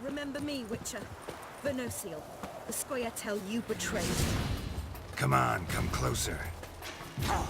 Remember me, Witcher. Venosiel, the Scoia'tael you betrayed. Come on, come closer. Ow!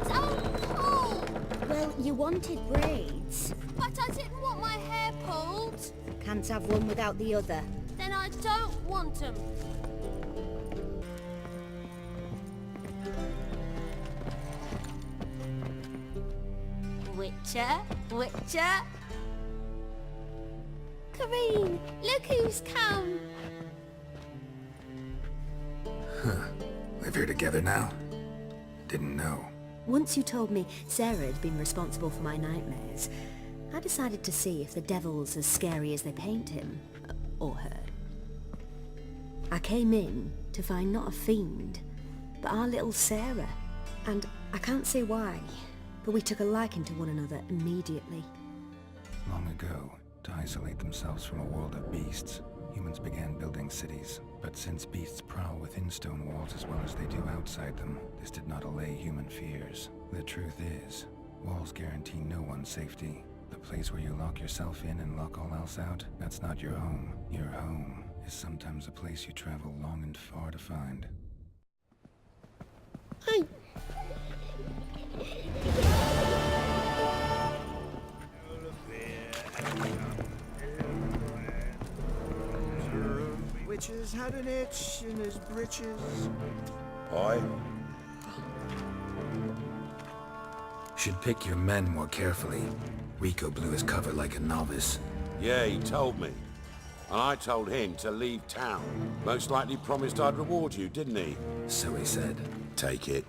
Don't pull! Well, you wanted braids. But I didn't want my hair pulled. Can't have one without the other. Then I don't want them. Witcher? Witcher? Kareen, look who's come. Live here together now? Didn't know. Once you told me Sarah had been responsible for my nightmares, I decided to see if the devil's as scary as they paint him. Or her. I came in to find not a fiend, but our little Sarah. And I can't say why, but we took a liking to one another immediately. Long ago, to isolate themselves from a world of beasts, humans began building cities. But since beasts prowl within stone walls as well as they do outside them, this did not allay human fears. The truth is, walls guarantee no one's safety. The place where you lock yourself in and lock all else out, that's not your home. Your home is sometimes a place you travel long and far to find. Witches had an itch in his britches. Aye? Should pick your men more carefully. Rico blew his cover like a novice. Yeah, he told me. And I told him to leave town. Most likely promised I'd reward you, didn't he? So he said. Take it.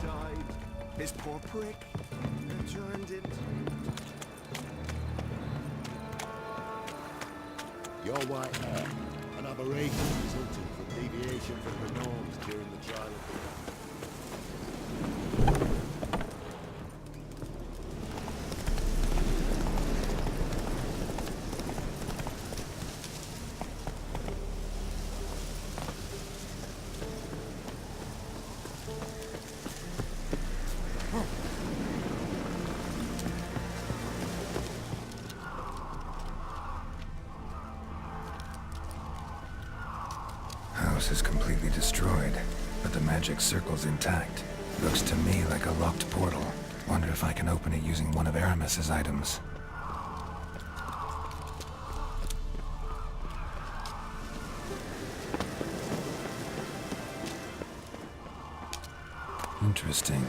Died. His poor prick. Joined it. Your white hair, an aberration resulting from deviation from the norms during the trial of the... House is completely destroyed, but the magic circle's intact. Looks to me like a locked portal. Wonder if I can open it using one of Aramis's items. Interesting.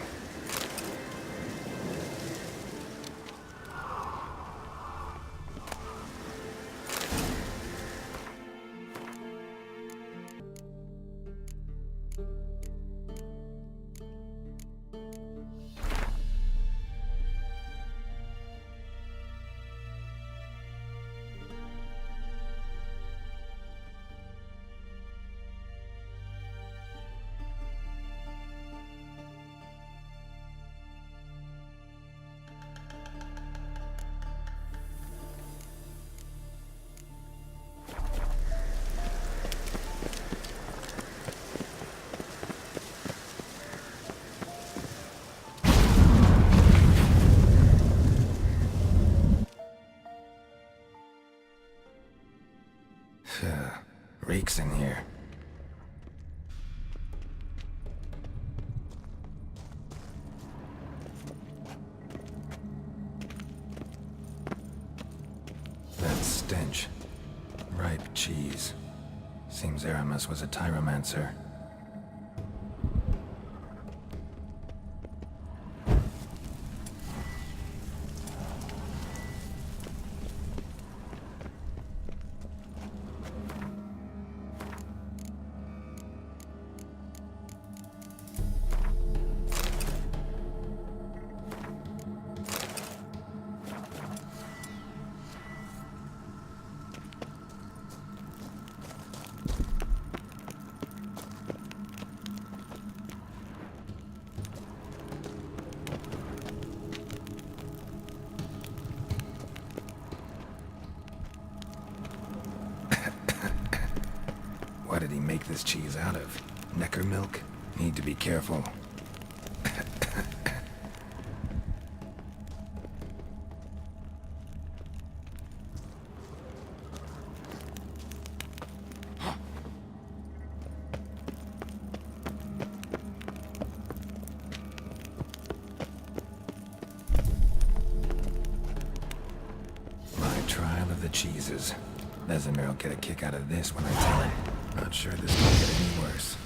Reeks in here. That stench. Ripe cheese. Seems Aramis was a tyromancer. What did he make this cheese out of? Necker milk? Need to be careful. My trial of the cheeses. Vesemir will get a kick out of this when I tell him. Not sure this will get any worse.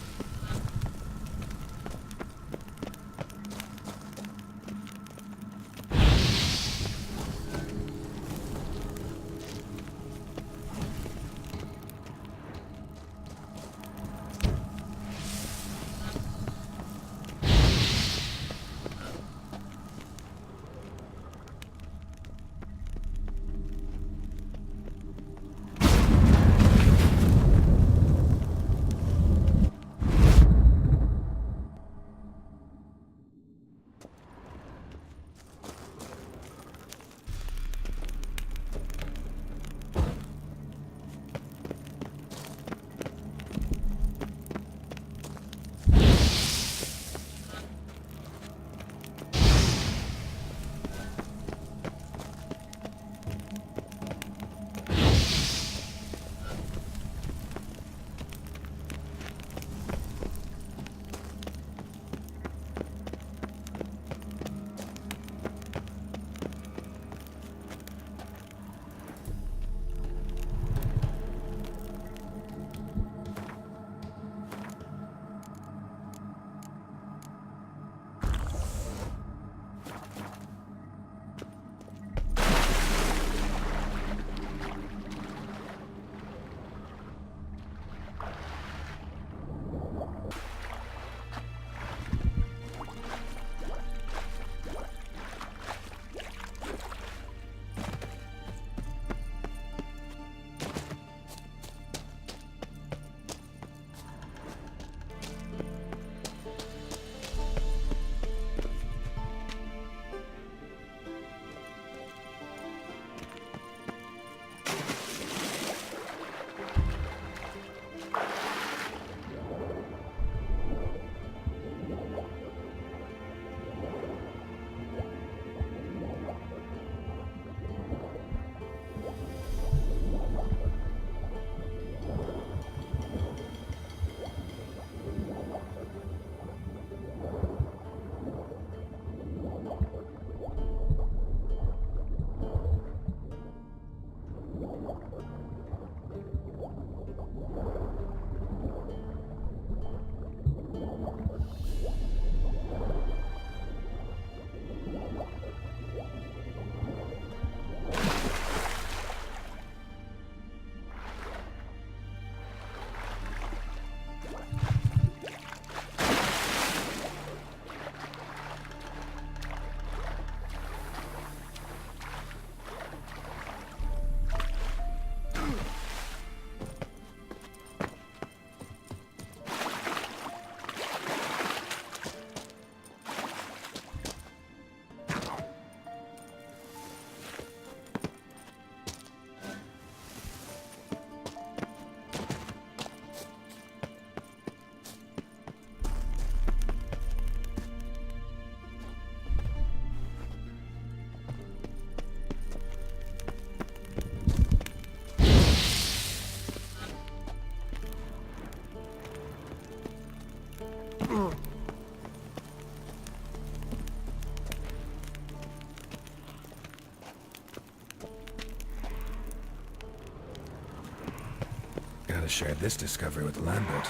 Gotta share this discovery with Lambert.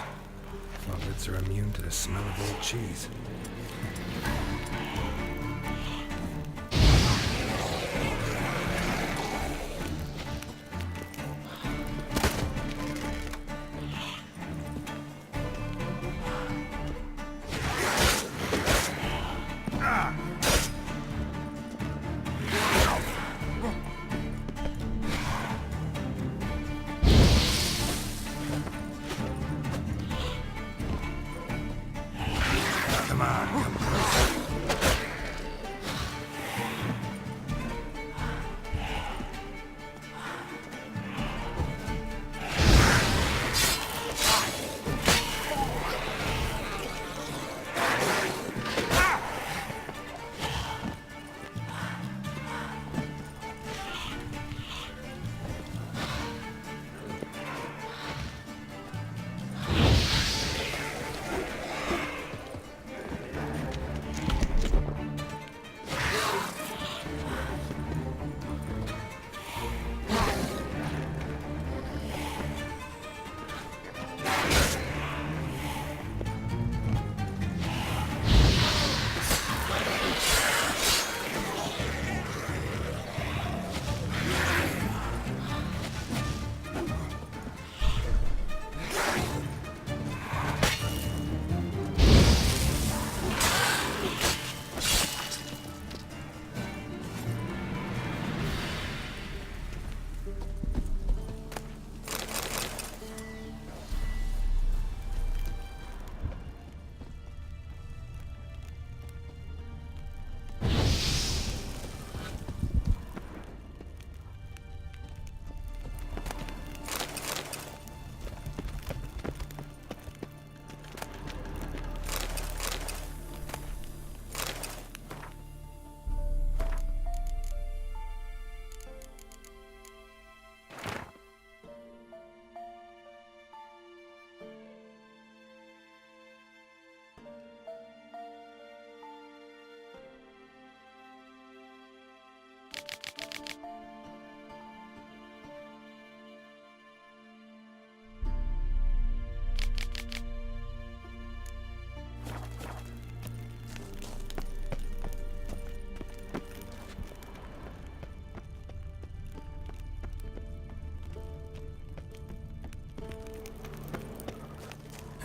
Floglets are immune to the smell of old cheese. Come on, come closer.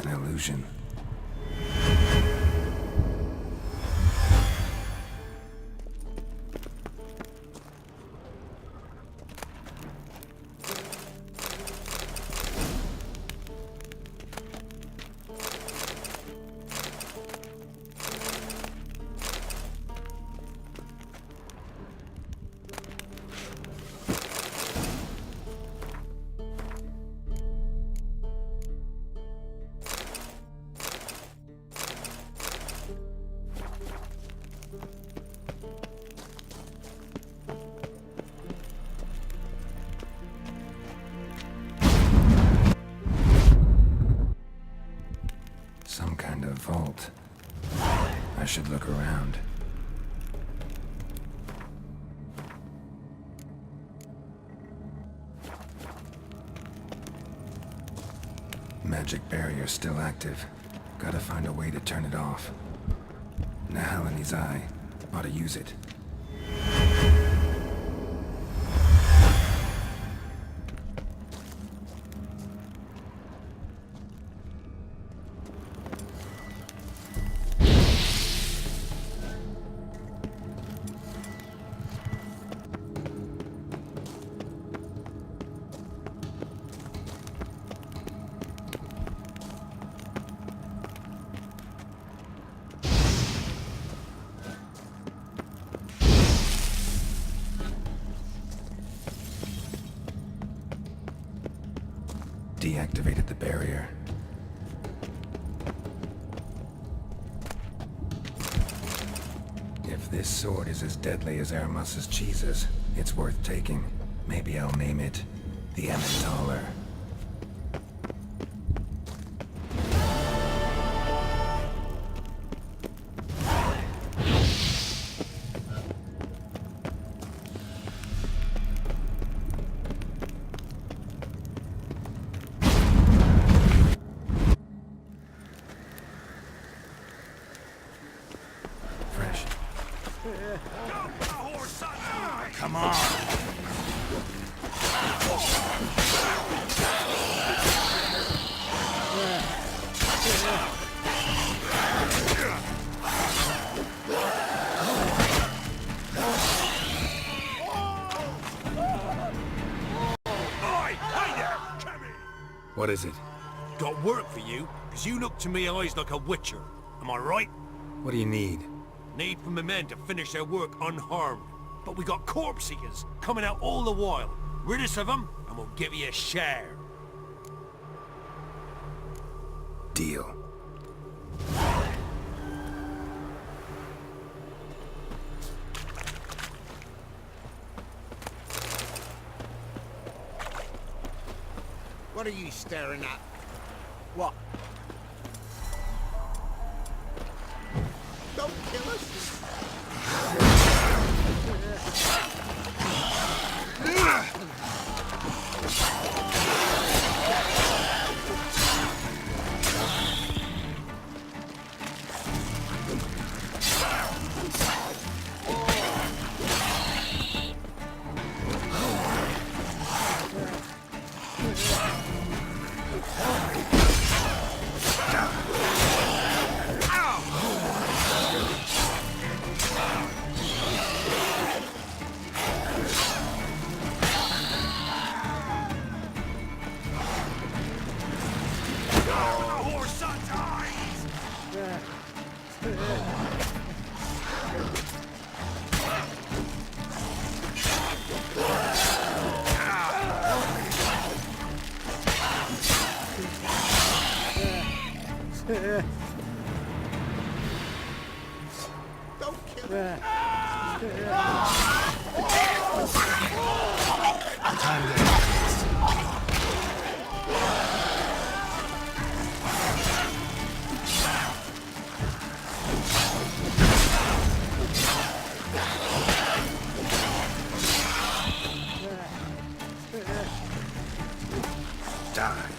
an illusion. Some kind of vault. I should look around. Magic barrier still active. Gotta find a way to turn it off. Nahalani's eye. Ought to use it. Deactivated the barrier. If this sword is as deadly as Aramus's cheeses, it's worth taking. Maybe I'll name it the Emmentaler. Fresh. Come on! What is it? Got work for you, because you look to me eyes like a witcher. Am I right? What do you need? Need for my men to finish their work unharmed. But we got corpse eaters coming out all the while. Rid us of them, and we'll give you a share. Deal. What are you staring at? What? Don't kill us! Don't kill me. Die.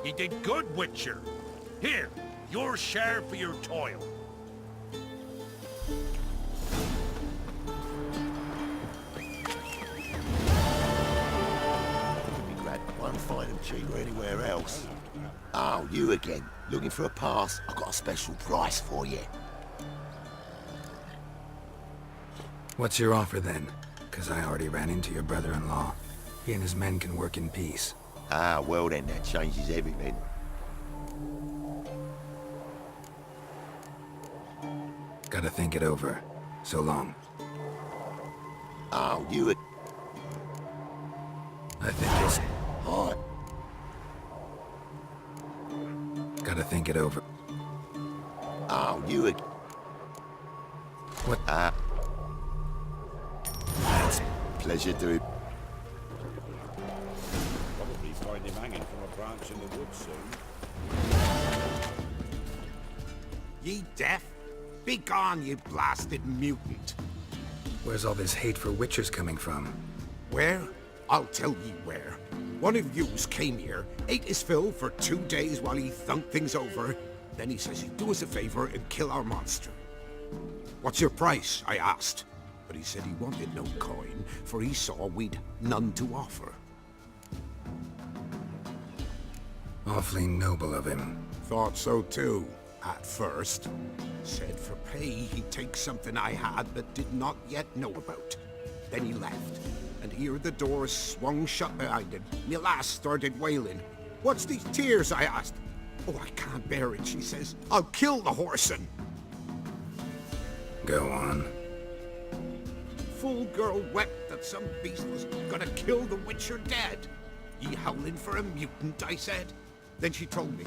You did good, Witcher. Here, your share for your toil. Be glad won't find them cheaper anywhere else. Oh, you again. Looking for a pass? I've got a special price for you. What's your offer then? Because I already ran into your brother-in-law. He and his men can work in peace. Ah, well then, that changes everything. Gotta think it over. So long. Oh, you... I think it's... Hi. Gotta think it over. Oh, you... What? That's... Pleasure doing... Probably find him hanging from a branch in the woods soon. Ye deaf? Be gone, you blasted mutant. Where's all this hate for Witchers coming from? Where? I'll tell ye where. One of yous came here, ate his fill for 2 days while he thunked things over. Then he says he'd do us a favor and kill our monster. What's your price? I asked. But he said he wanted no coin, for he saw we'd none to offer. Awfully noble of him. Thought so too, at first. Said for pay he'd take something I had but did not yet know about. Then he left, and here the doors swung shut behind him. Me lass started wailing. What's these tears? I asked. Oh, I can't bear it, she says. I'll kill the whoreson. Go on. Fool girl wept that some beast was gonna kill the Witcher dead. Ye howling for a mutant, I said. Then she told me,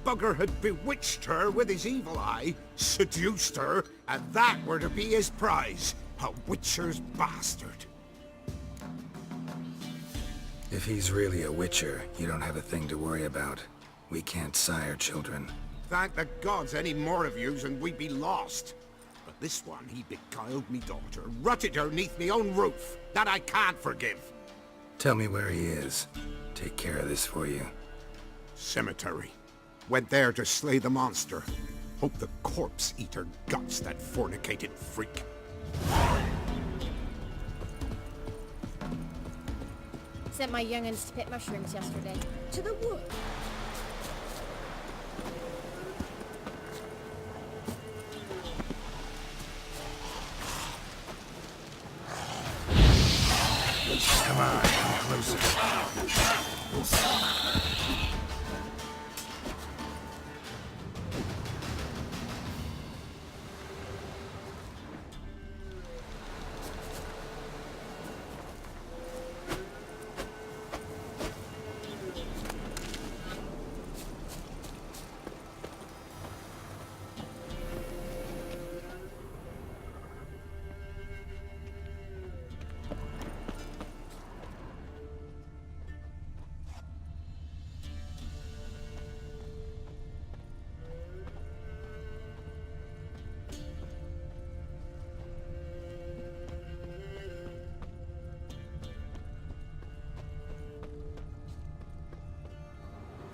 Bugger had bewitched her with his evil eye, seduced her, and that were to be his prize. A Witcher's bastard. If he's really a Witcher, you don't have a thing to worry about. We can't sire children. Thank the gods any more of yous and we'd be lost. But this one, he beguiled me daughter, rutted her neath me own roof. That I can't forgive. Tell me where he is. Take care of this for you. Cemetery. Went there to slay the monster. Hope the corpse eat her guts, that fornicated freak. Sent my young'uns to pick mushrooms yesterday. To the wood. Come on, come closer.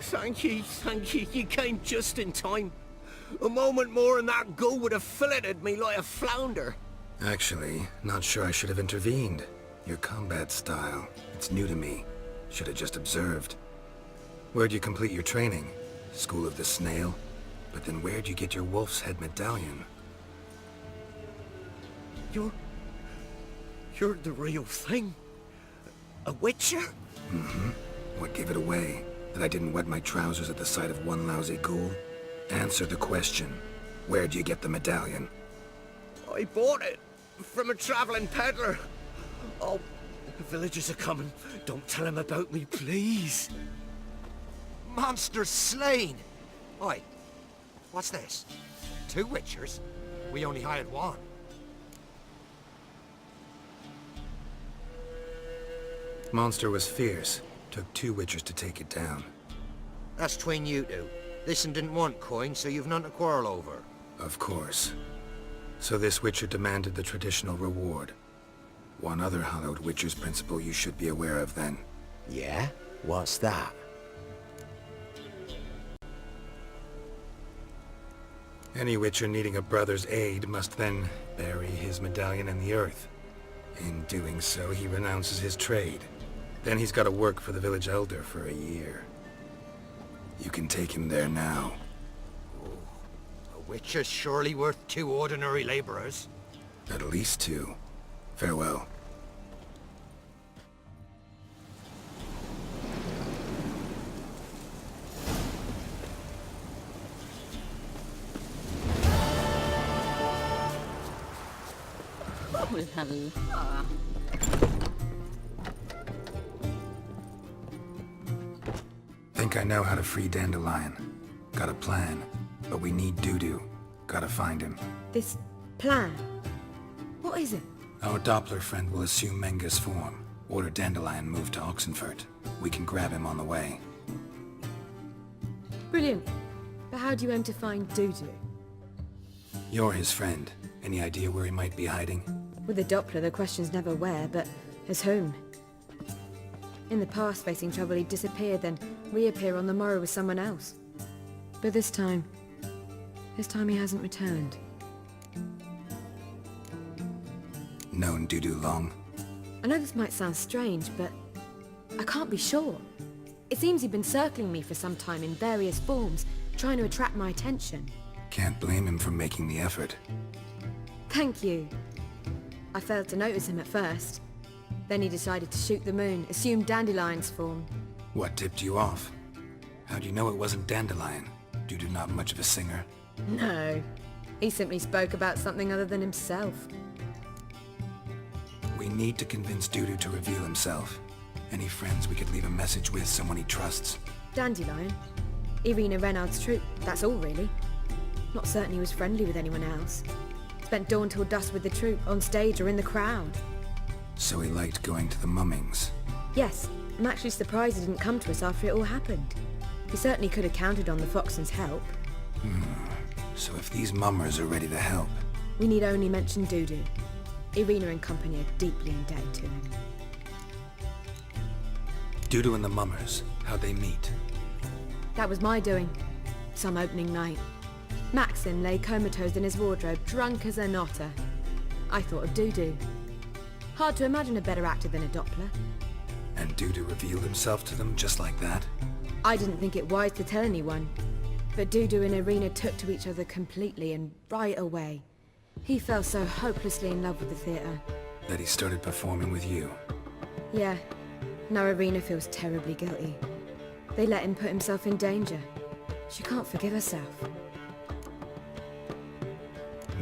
Thank you, you came just in time. A moment more and that gull would have filleted me like a flounder. Actually, not sure I should have intervened. Your combat style, it's new to me. Should have just observed. Where'd you complete your training? School of the Snail? But then where'd you get your wolf's head medallion? You're the real thing? A Witcher? Mm-hmm. What gave it away? That I didn't wet my trousers at the sight of one lousy ghoul? Answer the question. Where'd you get the medallion? I bought it from a traveling peddler. Oh, the villagers are coming. Don't tell them about me, please. Monster slain! Oi, what's this? 2 Witchers? We only hired one. Monster was fierce. Took 2 Witchers to take it down. That's between you two. This one didn't want coin, so you've none to quarrel over. Of course. So this Witcher demanded the traditional reward. One other hallowed Witcher's principle you should be aware of then. Yeah? What's that? Any Witcher needing a brother's aid must then bury his medallion in the earth. In doing so, he renounces his trade. Then he's got to work for the village elder for a year. You can take him there now. A Witcher's surely worth 2 ordinary laborers. At least 2. Farewell. Think I know how to free Dandelion. Got a plan, but we need Dudu. Gotta find him. This plan? What is it? Our Doppler friend will assume Menga's form. Order Dandelion moved to Oxenfurt. We can grab him on the way. Brilliant. But how do you aim to find Dudu? You're his friend. Any idea where he might be hiding? With the Doppler, the question's never where, but as whom. In the past, facing trouble, he'd disappear, then reappear on the morrow with someone else. But this time he hasn't returned. Known Dudu long? I know this might sound strange, but I can't be sure. It seems he'd been circling me for some time in various forms, trying to attract my attention. Can't blame him for making the effort. Thank you. I failed to notice him at first. Then he decided to shoot the moon, assume Dandelion's form. What tipped you off? How do you know it wasn't Dandelion? Dudu not much of a singer? No. He simply spoke about something other than himself. We need to convince Dudu to reveal himself. Any friends we could leave a message with, someone he trusts? Dandelion. Irina Renard's troupe, that's all really. Not certain he was friendly with anyone else. Spent dawn till dusk with the troupe, on stage or in the crowd. So he liked going to the mummings? Yes, I'm actually surprised he didn't come to us after it all happened. He certainly could have counted on the Foxen's help. So if these mummers are ready to help... We need only mention Dudu. Irina and company are deeply indebted to him. Dudu and the mummers, how'd they meet? That was my doing. Some opening night. Maxim lay comatose in his wardrobe, drunk as an otter. I thought of Dudu. Hard to imagine a better actor than a Doppler. And Dudu revealed himself to them just like that? I didn't think it wise to tell anyone. But Dudu and Irina took to each other completely and right away. He fell so hopelessly in love with the theatre. That he started performing with you? Yeah. Now Irina feels terribly guilty. They let him put himself in danger. She can't forgive herself.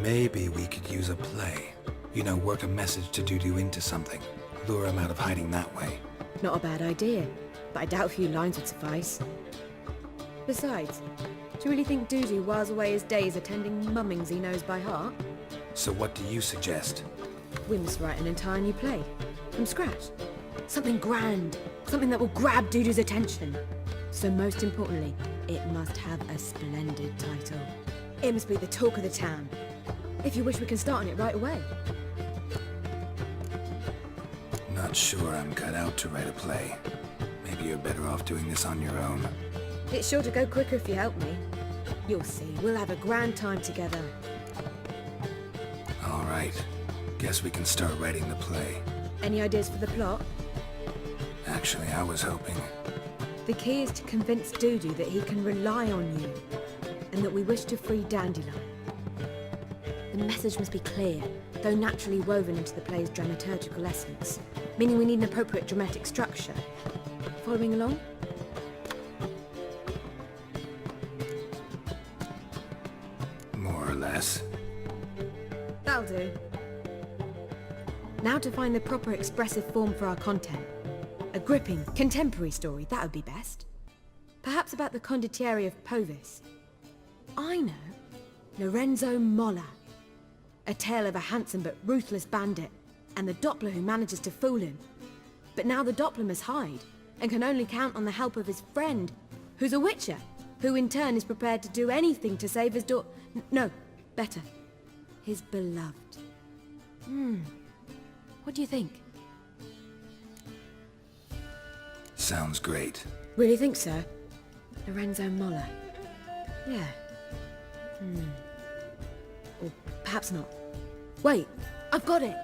Maybe we could use a play. You know, work a message to Dudu into something. Lure him out of hiding that way. Not a bad idea, but I doubt a few lines would suffice. Besides, do you really think Dudu whiles away his days attending mummings he knows by heart? So what do you suggest? We must write an entire new play. From scratch. Something grand. Something that will grab Dudu's attention. So most importantly, it must have a splendid title. It must be the talk of the town. If you wish, we can start on it right away. Not sure I'm cut out to write a play. Maybe you're better off doing this on your own. It's sure to go quicker if you help me. You'll see, we'll have a grand time together. All right. Guess we can start writing the play. Any ideas for the plot? Actually, I was hoping... The key is to convince Dudu that he can rely on you, and that we wish to free Dandelion. The message must be clear, though naturally woven into the play's dramaturgical essence, meaning we need an appropriate dramatic structure. Following along? More or less. That'll do. Now to find the proper expressive form for our content. A gripping, contemporary story, that would be best. Perhaps about the condottieri of Povis. I know. Lorenzo Molla. A tale of a handsome but ruthless bandit, and the Doppler who manages to fool him. But now the Doppler must hide, and can only count on the help of his friend, who's a Witcher, who in turn is prepared to do anything to save his no, better. His beloved. What do you think? Sounds great. Really think so? Lorenzo Molla. Yeah. Or perhaps not. Wait, I've got it!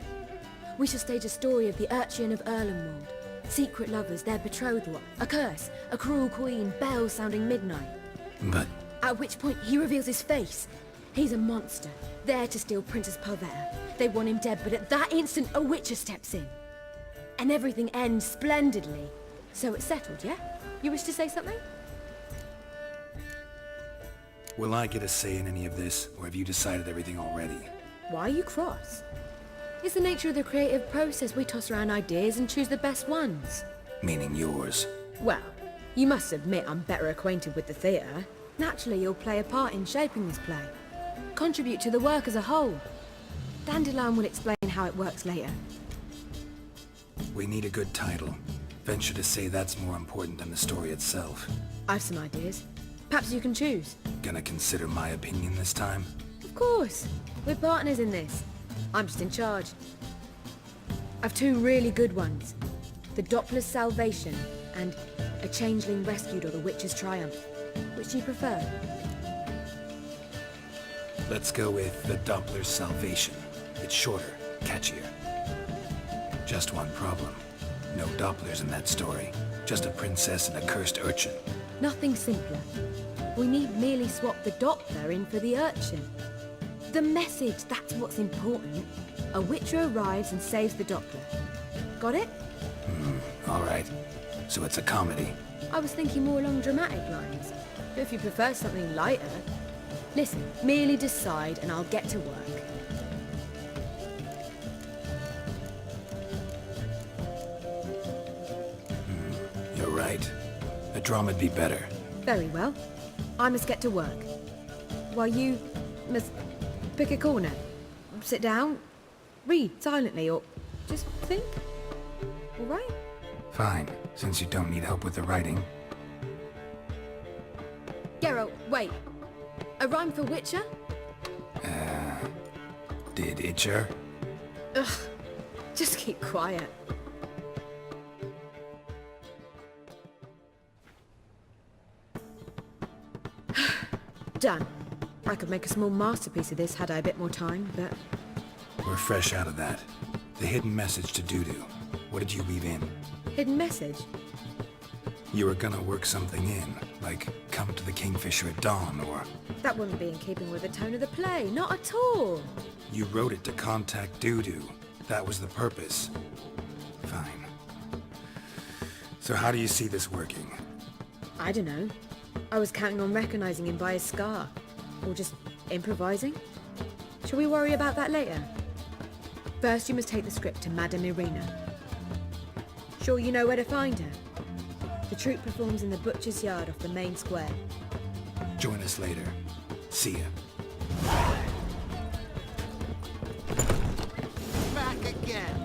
We shall stage a story of the Urchin of Erlenwald. Secret lovers, their betrothal, a curse, a cruel queen, bells sounding midnight. But At which point he reveals his face. He's a monster, there to steal Princess Parvera. They want him dead, but at that instant a Witcher steps in. And everything ends splendidly. So it's settled, yeah? You wish to say something? will I get a say in any of this, or have you decided everything already? Why are you cross? It's the nature of the creative process. We toss around ideas and choose the best ones. Meaning yours. Well, you must admit I'm better acquainted with the theatre. Naturally, you'll play a part in shaping this play. Contribute to the work as a whole. Dandelion will explain how it works later. We need a good title. Venture to say that's more important than the story itself. I've some ideas. Perhaps you can choose. Gonna consider my opinion this time? Of course. We're partners in this. I'm just in charge. I've two really good ones. The Doppler's Salvation and A Changeling Rescued or The Witcher's Triumph. Which do you prefer? Let's go with the Doppler's Salvation. It's shorter, catchier. Just one problem. No Dopplers in that story. Just a princess and a cursed urchin. Nothing simpler. We need merely swap the Doppler in for the urchin. The message, that's what's important. A Witcher arrives and saves the Doppler. Got it? All right. So it's a comedy. I was thinking more along dramatic lines. But if you prefer something lighter... Listen, merely decide and I'll get to work. You're right. A drama'd be better. Very well. I must get to work. While you must pick a corner. Sit down, read silently, or just think. All right? Fine, since you don't need help with the writing. Geralt, wait. A rhyme for Witcher? Did Itcher? Ugh. Just keep quiet. Done. I could make a small masterpiece of this had I a bit more time, but... We're fresh out of that. The hidden message to Dudu. What did you weave in? Hidden message? You were gonna work something in, like come to the Kingfisher at dawn, or... That wouldn't be in keeping with the tone of the play, not at all. You wrote it to contact Dudu. That was the purpose. Fine. So how do you see this working? I don't know. I was counting on recognizing him by his scar. Or just improvising. Shall we worry about that later? First you must take the script to Madame Irina. Sure you know where to find her? The troupe performs in the butcher's yard off the main square. Join us later. See ya. Back again.